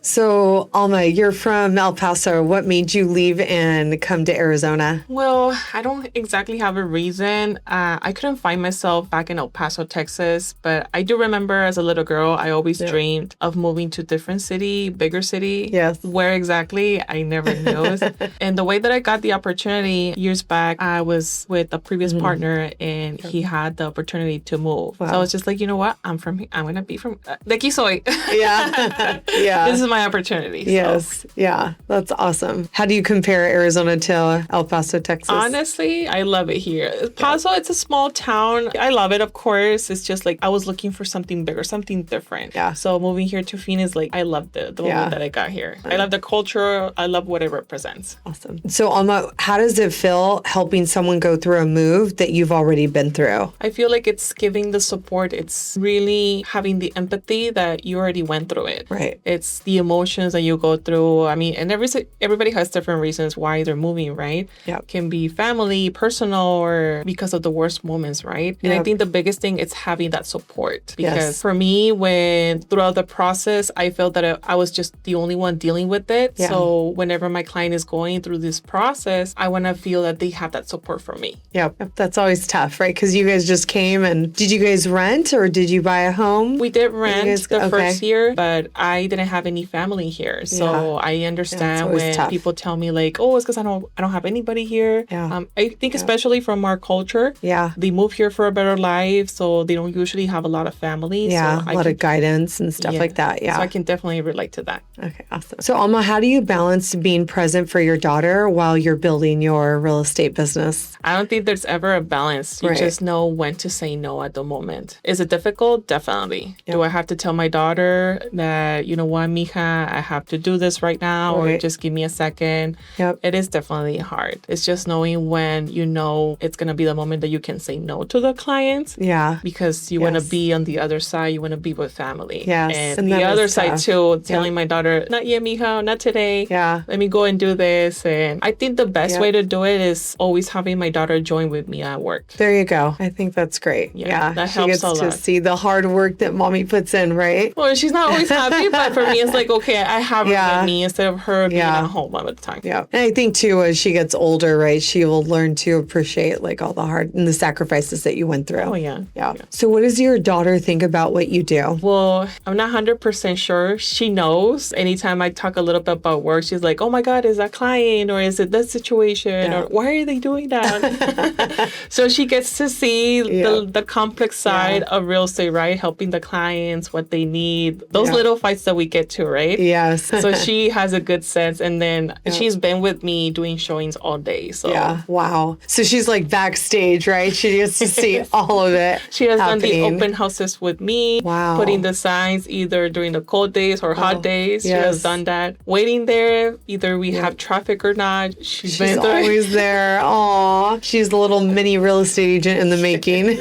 So, Alma, you're from El Paso. What made you leave and come to Arizona? Well, I don't exactly have a reason. I couldn't find myself back in El Paso, Texas, but I do remember as a little girl, I always dreamed of moving to a different city, bigger city. Yes. Where exactly, I never knew. And the way that I got the opportunity years back, I was with a previous partner and he had the opportunity to move. Wow. So I was just like, you know what? I'm going to be from, de aquí soy. Yeah. Yeah. This is my opportunity. Yes. So. Yeah. That's awesome. How do you compare Arizona to El Paso, Texas? Honestly, I love it here. Paso, it's a small town. I love it, of course. It's just like I was looking for something bigger, something different. Yeah. So moving here to Phoenix, like I love the moment that I got here. I love the culture. I love what it represents. Awesome. So, Alma, how does it feel helping someone go through a move that you've already been through? I feel like it's giving the support. It's really having the empathy that you already went through it. Right. It's the emotions that you go through. I mean, and everybody has different reasons why they're moving, right? Yeah. Can be family, personal, or because of the worst moments, right? And I think the biggest thing is having that support. Because for me, when throughout the process, I felt that I was just the only one dealing with it. Yeah. So whenever my client is going through this process, I want to feel that they have that support from me. Yeah. That's always tough, right? Because you guys just came and did you guys rent or did you buy a home? We did rent the first year, but I didn't have any family here. So I understand when people tell me like, oh, it's because I don't have anybody here. Yeah. I think especially from our culture, they move here for a better life. So they don't usually have a lot of family. Yeah. So a lot of guidance and stuff like that. Yeah. So I can definitely relate to that. Okay. Awesome. So Alma, how do you balance being present for your daughter while you're building your real estate business? I don't think there's ever a balance. You just know when to say no at the moment. Is it difficult? Definitely. Yep. Do I have to tell my daughter that, you know what, mija, I have to do this right now or just give me a second? Yep. It is definitely hard. It's just knowing when you know it's going to be the moment that you can say no to the clients. Yeah. Because you want to be on the other side. You want to be with family. Yes. And the other side too, telling my daughter, not yet, mija, not today. Yeah. Let me go and do this. And I think the best way to do it is always having my daughter join with me at work. There you go. I think that's great. Yeah. That she helps gets a lot. to see the hard work that mommy puts in, right? Well, she's not always happy, but for me, it's like, okay, I have her with me instead of her being at home all the time. Yeah. And I think too, as she gets older, right, she will learn to appreciate like all the hard and the sacrifices that you went through. Oh, yeah. Yeah. So what does your daughter think about what you do? Well, I'm not 100% sure. She knows. Anytime I talk a little bit about work, she's like, oh my God, is that client or is it that situation or why are they doing that? So she gets to see the complex side of real estate, right? Helping the clients, what they need, those little fights that we get to, right? Yes. So she has a good sense. And then she's been with me doing showings all day. So wow. So she's like backstage, right? She gets to see all of it. She has done the open houses with me. Wow. Putting the signs either during the cold days or hot days. She has done that. Waiting there, either we have traffic or not. She's been always there. Aw. She's the little mini real estate agent in the making.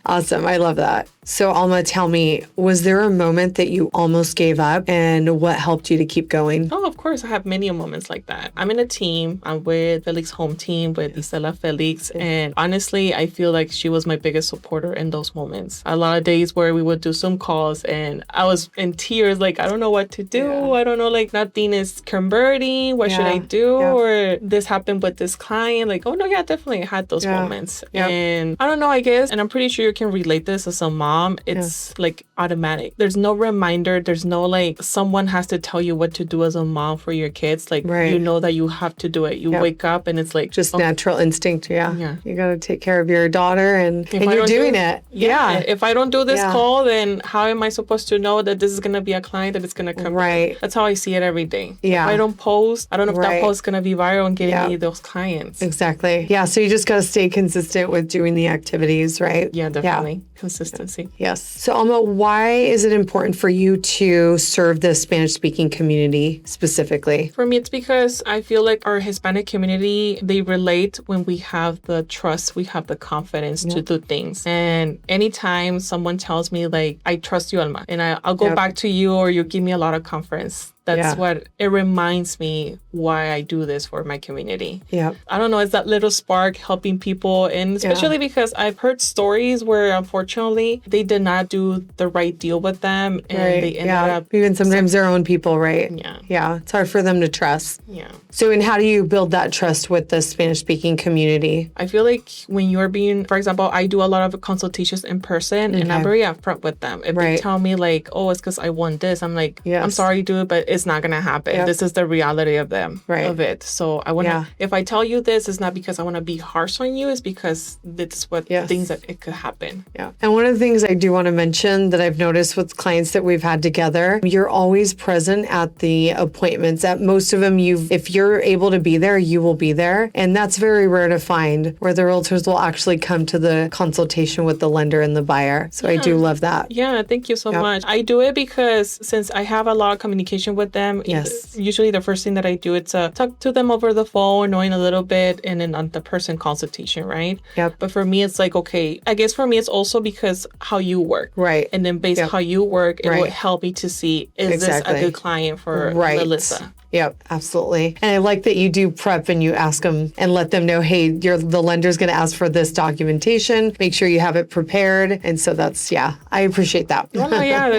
Awesome. I love that. So Alma, tell me, was there a moment that you almost gave up and what helped you to keep going? Oh, of course. I have many moments like that. I'm in a team. I'm with Felix home team with Isela Felix. And honestly, I feel like she was my biggest supporter in those moments. A lot of days where we would do Zoom calls and I was in tears, like, I don't know what to do. I don't know, like nothing is converting. What should I do? Or this happened with this client. Like, oh no, definitely I had those moments. And I don't know, I guess, and I'm pretty sure you can relate this as a mom. It's like automatic. There's no reminder. There's no like someone has to tell you what to do as a mom for your kids. Like you know that you have to do it. You wake up and it's like just natural instinct. Yeah. You got to take care of your daughter and you're doing it. Yeah. If I don't do this call, then how am I supposed to know that this is going to be a client that is going to come? Right. That's how I see it every day. Yeah. If I don't post, I don't know if that post is going to be viral and get any of those clients. Exactly. Yeah. So you just got to stay consistent with doing the activities, right? Yeah, definitely. Consistency. Yes. So Alma, why is it important for you to serve the Spanish-speaking community specifically? For me, it's because I feel like our Hispanic community, they relate when we have the trust, we have the confidence to do things. And anytime someone tells me like, I trust you, Alma, and I'll go back to you or you give me a lot of confidence. That's what it reminds me why I do this for my community. Yeah. I don't know, it's that little spark helping people. And especially because I've heard stories where unfortunately they did not do the right deal with them. And they ended up. Even sometimes their own people, right? Yeah. Yeah. It's hard for them to trust. Yeah. So, and how do you build that trust with the Spanish speaking community? I feel like when you're being, for example, I do a lot of consultations in person and I'm very upfront with them. If they tell me like, oh, it's because I want this, I'm like, I'm sorry, dude, but it's not going to happen. This is the reality of of it. So I want to, if I tell you this, it's not because I want to be harsh on you, it's because it's what things that it could happen. Yeah. And one of the things I do want to mention that I've noticed with clients that we've had together, you're always present at the appointments. At most of them, if you're able to be there, you will be there. And that's very rare to find, where the realtors will actually come to the consultation with the lender and the buyer. So I do love that. Yeah, thank you so much. I do it because since I have a lot of communication with them, usually the first thing that I do is talk to them over the phone, knowing a little bit, and then on the person consultation, right? Yep. But for me, it's like, okay, I guess for me, it's also because how you work. Right. And then based on how you work, it will help me to see, is this a good client for Melissa? Yep, absolutely. And I like that you do prep and you ask them and let them know, hey, the lender's going to ask for this documentation. Make sure you have it prepared. And so that's, I appreciate that. Well,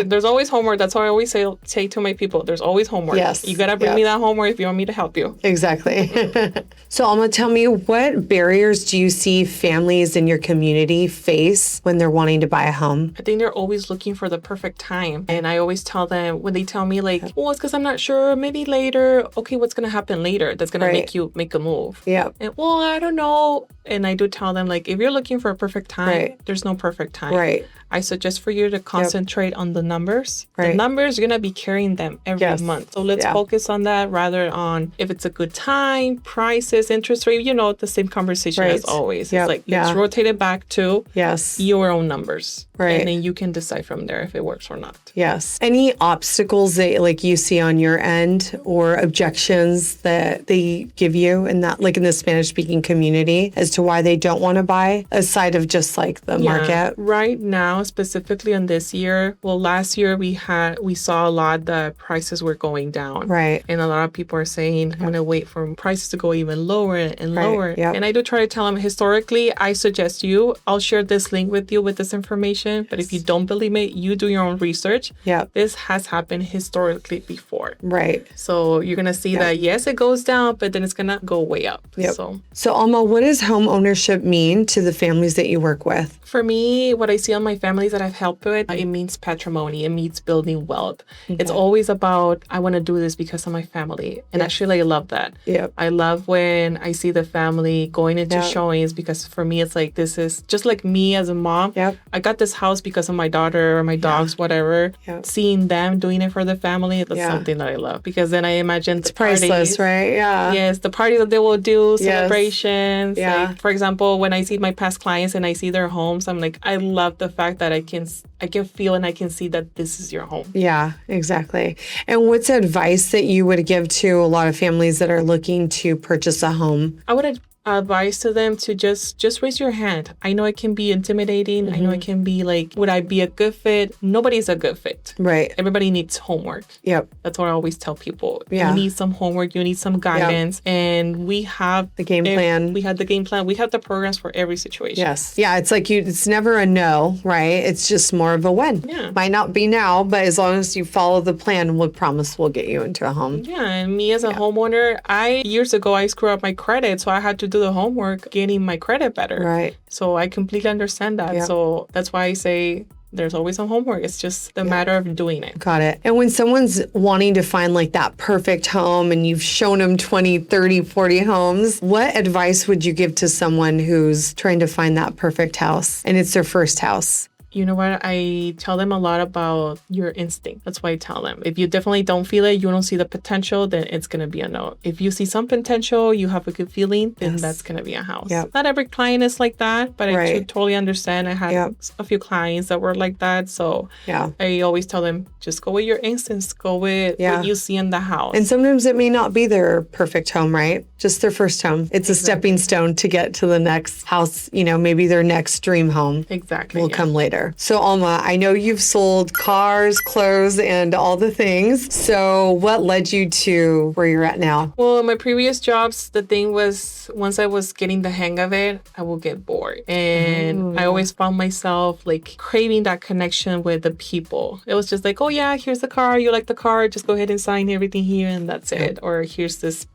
there's always homework. That's what I always say to my people. There's always homework. Yes. You got to bring me that homework if you want me to help you. Exactly. So Alma, tell me, what barriers do you see families in your community face when they're wanting to buy a home? I think they're always looking for the perfect time. And I always tell them, when they tell me like, well, it's because I'm not sure, maybe later. Okay, what's going to happen later that's going to make you make a move? Yeah. And, well, I don't know. And I do tell them, like, if you're looking for a perfect time, there's no perfect time. Right. I suggest for you to concentrate on the numbers. Right. The numbers, you're going to be carrying them every month. So let's focus on that rather on if it's a good time, prices, interest rate, the same conversation as always. It's like, let's rotate it back to your own numbers. Right. And then you can decide from there if it works or not. Yes. Any obstacles that like you see on your end or objections that they give you in that, like in the Spanish speaking community as to why they don't want to buy, aside of just like the market? Right now, specifically in this year, well, last year we saw a lot the prices were going down. Right. And a lot of people are saying, I'm going to wait for prices to go even lower and lower. Yep. And I do try to tell them, historically, I suggest I'll share this link with you with this information. But if you don't believe me, you do your own research. Yeah. This has happened historically before. Right. So you're going to see that, yes, it goes down, but then it's going to go way up. Yep. So Alma, what does home ownership mean to the families that you work with? For me, what I see on my families that I've helped with, it means patrimony. It means building wealth. Okay. It's always about, I want to do this because of my family. And actually, I love that. Yep. I love when I see the family going into showings, because for me, it's like, this is just like me as a mom. Yep. I got this house because of my daughter or my dogs, whatever. Yep. Seeing them doing it for the family, that's something that I love. Because then I imagine it's priceless, right? Yeah. Yes, the parties that they will do, celebrations. Yeah. Like, for example, when I see my past clients and I see their homes, I'm like, I love the fact that I can feel and I can see that this is your home. Yeah, exactly. And what's advice that you would give to a lot of families that are looking to purchase a home? I would advice to them to just raise your hand. I know it can be intimidating. I know it can be like, would I be a good fit? Nobody's a good fit. Right. Everybody needs homework. Yep. That's what I always tell people. Yeah. You need some homework. You need some guidance. Yep. And we have the game plan. We have the game plan. We have the programs for every situation. Yes. Yeah. It's like it's never a no, right? It's just more of a when. Yeah. Might not be now, but as long as you follow the plan, we'll promise we'll get you into a home. Yeah. And me as a homeowner, years ago, I screwed up my credit. So I had to do the homework, getting my credit better. Right. So I completely understand that. Yep. So that's why I say there's always some homework. It's just the matter of doing it. Got it. And when someone's wanting to find like that perfect home and you've shown them 20, 30, 40 homes, what advice would you give to someone who's trying to find that perfect house and it's their first house? You know what? I tell them a lot about your instinct. That's why I tell them. If you definitely don't feel it, you don't see the potential, then it's going to be a no. If you see some potential, you have a good feeling, then that's going to be a house. Yep. Not every client is like that, but I totally understand. I had a few clients that were like that. So I always tell them, just go with your instincts. Go with what you see in the house. And sometimes it may not be their perfect home, right? Just their first home. It's a stepping stone to get to the next house, maybe their next dream home. Exactly. Will come later. there. So Alma, I know you've sold cars, clothes, and all the things. So what led you to where you're at now? Well, my previous jobs, the thing was, once I was getting the hang of it, I will get bored. And I always found myself like craving that connection with the people. It was just like, oh yeah, here's the car. You like the car. Just go ahead and sign everything here and that's it. Or here's this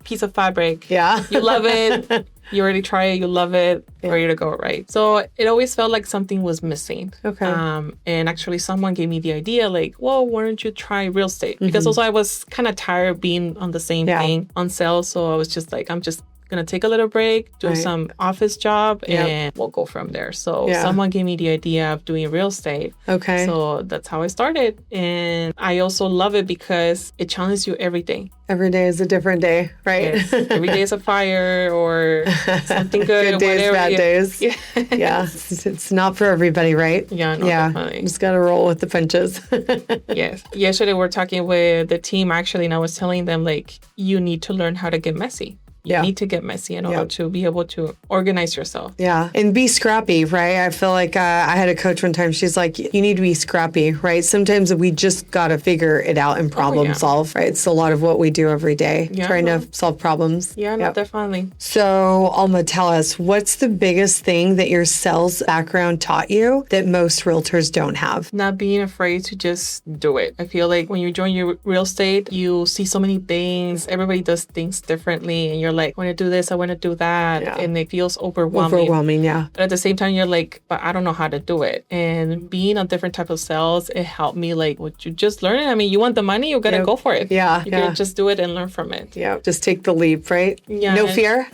piece of fabric. Yeah. You love it. You already try it, you love it, ready to go, right? So it always felt like something was missing. Okay. And actually someone gave me the idea like, well, why don't you try real estate? Because also I was kind of tired of being on the same thing on sales. So I was just like, I'm just going to take a little break, do some office job, and we'll go from there. So someone gave me the idea of doing real estate. Okay. So that's how I started. And I also love it because it challenges you every day. Every day is a different day, right? Yes. Every day is a fire or something good. Good days, whatever. bad days. Yeah. It's not for everybody, right? Yeah, no, definitely. Just got to roll with the punches. Yes. Yesterday, we're talking with the team, actually, and I was telling them, like, you need to learn how to get messy. You need to get messy in order to be able to organize yourself. Yeah. And be scrappy, right? I feel like I had a coach one time. She's like, you need to be scrappy, right? Sometimes we just got to figure it out and problem solve, right? It's a lot of what we do every day, trying to solve problems. Yeah, no, definitely. So, Alma, tell us, what's the biggest thing that your sales background taught you that most realtors don't have? Not being afraid to just do it. I feel like when you join your real estate, you see so many things. Everybody does things differently. And you're like, I want to do this, I want to do that. And it feels overwhelming. But at the same time, you're like, but I don't know how to do it. And being on different type of sales, it helped me like, would you just learn it? I mean, you want the money, you got to go for it. You got to just do it and learn from it. Yeah. Just take the leap, right? Yeah. No fear?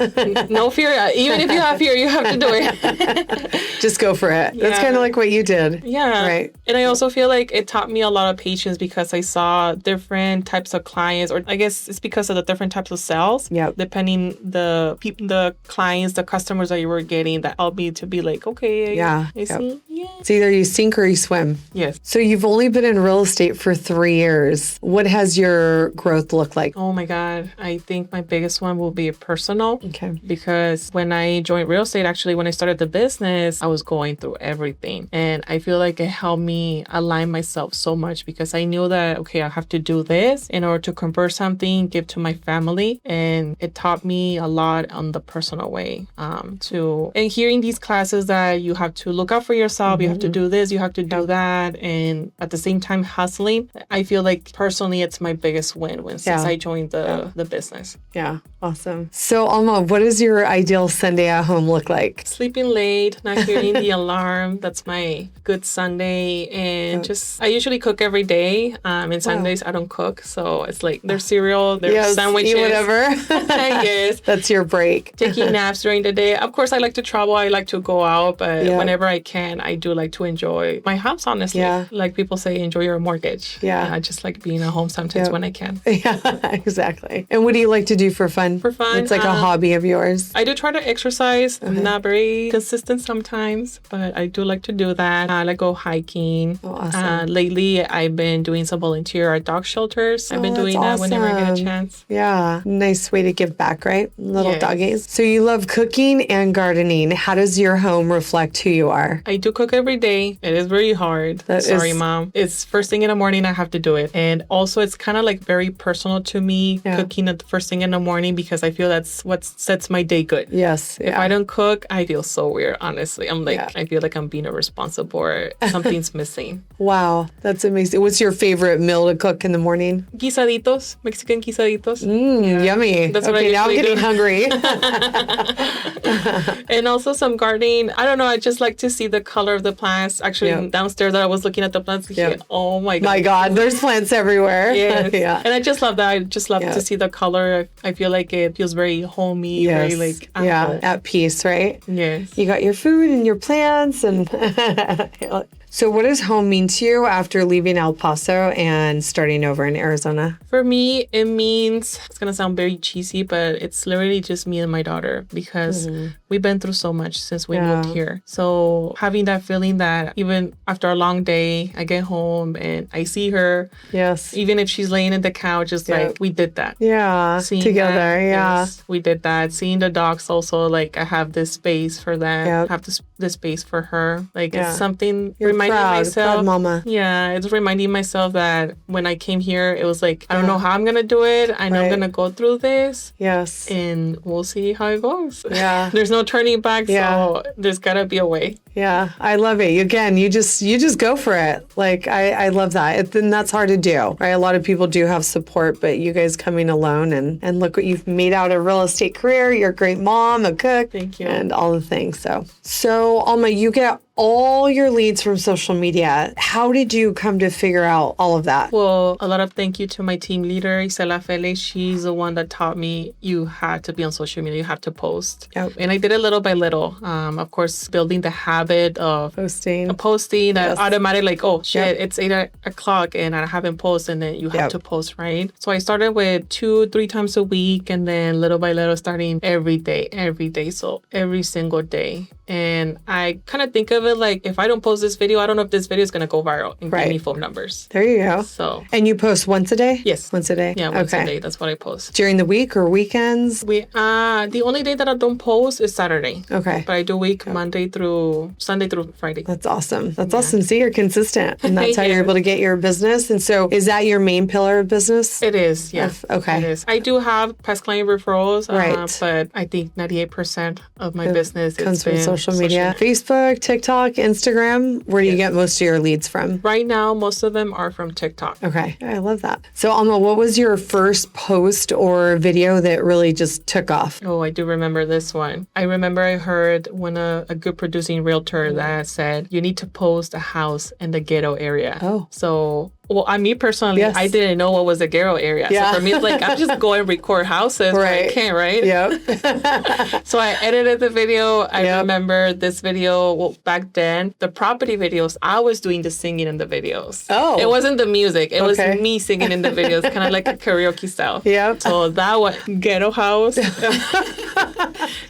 No fear. Even if you have fear, you have to do it. Just go for it. That's kind of like what you did. Yeah. Right. And I also feel like it taught me a lot of patience because I saw different types of clients, or I guess it's because of the different types of sales. Depending the clients, the customers that you were getting, that helped me to be like, okay, I see. It's either you sink or you swim. Yes. So you've only been in real estate for 3 years. What has your growth looked like? Oh my God. I think my biggest one will be personal. Okay. Because when I joined real estate, actually, when I started the business, I was going through everything. And I feel like it helped me align myself so much because I knew that, okay, I have to do this in order to convert something, give to my family. And it taught me a lot on the personal way and hearing these classes that you have to look out for yourself, you have to do this, you have to do that, and at the same time hustling. I feel like personally it's my biggest win since I joined the business. Yeah, awesome. So Alma, what does your ideal Sunday at home look like? Sleeping late, not hearing the alarm. That's my good Sunday. And I usually cook every day. And Sundays I don't cook, so it's like there's cereal, there's sandwiches, eat whatever. I guess. That's your break. Taking naps during the day. Of course, I like to travel. I like to go out, but whenever I can, I do like to enjoy my house, honestly. Like people say, enjoy your mortgage. I just like being at home sometimes when I can. Yeah, exactly. And what do you like to do for fun? For fun. It's like a hobby of yours. I do try to exercise. I'm not very consistent sometimes, but I do like to do that. I like go hiking. Oh, awesome. Lately, I've been doing some volunteer at dog shelters. I've been doing that whenever I get a chance. Yeah. Nice way to give back, right? Little doggies. So you love cooking and gardening. How does your home reflect who you are? I do cook every day. It is very hard. Sorry, Mom. It's first thing in the morning. I have to do it. And also it's kind of like very personal to me, cooking at the first thing in the morning, because I feel that's what sets my day good. Yes. If I don't cook, I feel so weird, honestly. I'm like, I feel like I'm being irresponsible or something's missing. Wow. That's amazing. What's your favorite meal to cook in the morning? Guisaditos, Mexican guisaditos. Yummy. That's what I now I'm getting hungry. And also some gardening. I don't know. I just like to see the color of the plants. Actually, downstairs I was looking at the plants. Oh my God. My God, there's plants everywhere. Yes. And I just love that. I just love to see the color. I feel like it feels very homey, very like at peace, right? Yes. You got your food and your plants and So what does home mean to you after leaving El Paso and starting over in Arizona? For me, it means, it's going to sound very cheesy, but it's literally just me and my daughter because we've been through so much since we moved here. So having that feeling that even after a long day, I get home and I see her. Yes. Even if she's laying in the couch, it's like, we did that. Yeah. Seeing together. that, Yeah. yes, we did that. Seeing the dogs also, like I have this space for them. Yep. Have this space for her. Like it's something You're reminding myself. Proud mama. Yeah, it's reminding myself that when I came here, it was like, I don't know how I'm going to do it. I know I'm going to go through this. Yes. And we'll see how it goes. Yeah. There's no turning back. So there's got to be a way. Yeah, I love it. Again, you just go for it. Like, I love that. And that's hard to do, right? A lot of people do have support, but you guys coming alone and look what you've made out a real estate career. You're a great mom, a cook. Thank you. And all the things. So Alma, you get all your leads from social media. How did you come to figure out all of that? Well, a lot of thank you to my team leader, Isela Felix. She's the one that taught me you had to be on social media. You have to post. Yep. And I did it little by little. Of course, building the habit of posting that automatic, like, oh shit, it's 8 o'clock and I haven't posted, and then you have to post, right? So I started with 2-3 times a week, and then little by little starting every day. So every single day. And I kind of think of it like, if I don't post this video, I don't know if this video is going to go viral and give me phone numbers. There you go. So. And you post once a day? Yes. Once a day? Yeah, once a day. That's what I post. During the week or weekends? The only day that I don't post is Saturday. Okay. But I do Sunday through Friday. That's awesome. That's awesome. See, you're consistent. And that's how you're able to get your business. And so is that your main pillar of business? It is, yeah. Okay. It is. I do have past client referrals, right. But I think 98% of my business comes from social media. Facebook, TikTok, Instagram. Where do you get most of your leads from? Right now, most of them are from TikTok. Okay. I love that. So, Alma, what was your first post or video that really just took off? Oh, I do remember this one. I remember I heard a good producing realtor that said, you need to post a house in the ghetto area. Oh. So... Well, me personally, I didn't know what was the ghetto area. Yeah. So for me, it's like, I'm just going to record houses. Right. I can't, right? Yep. So I edited the video. I remember this video, back then, the property videos, I was doing the singing in the videos. Oh. It wasn't the music. It was me singing in the videos, kind of like a karaoke style. Yep. So that was ghetto house.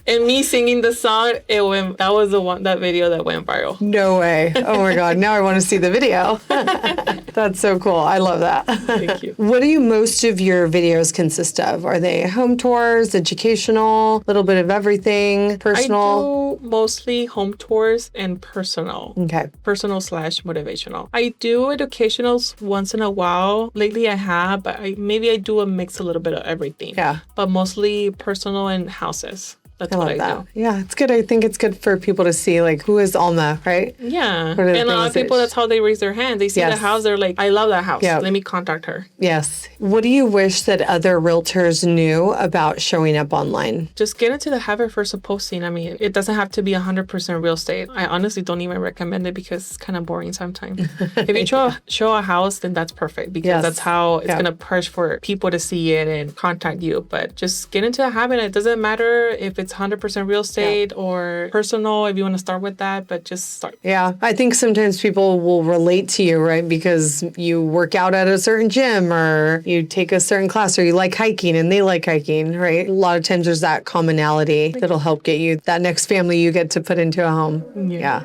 And me singing the song, that was that video that went viral. No way. Oh my God. Now I want to see the video. That's so cool. I love that. Thank you. What do most of your videos consist of? Are they home tours, educational, a little bit of everything, personal? I do mostly home tours and personal. Okay. Personal / motivational. I do educationals once in a while. Lately I have, but maybe I do a mix a little bit of everything. Yeah. But mostly personal and houses. That's what I do. Yeah, it's good. I think it's good for people to see, like, who is Alma, right? Yeah. And a lot of people, that's how they raise their hand. They see the house, they're like, I love that house. Yep. Let me contact her. Yes. What do you wish that other realtors knew about showing up online? Just get into the habit first of posting. I mean, it doesn't have to be 100% real estate. I honestly don't even recommend it because it's kind of boring sometimes. If you show a house, then that's perfect because that's how it's going to push for people to see it and contact you. But just get into the habit. It doesn't matter if it's 100% real estate or personal, if you want to start with that, but just start. Yeah, I think sometimes people will relate to you, right? Because you work out at a certain gym or you take a certain class or you like hiking and they like hiking, right? A lot of times there's that commonality that'll help get you that next family you get to put into a home. Yeah.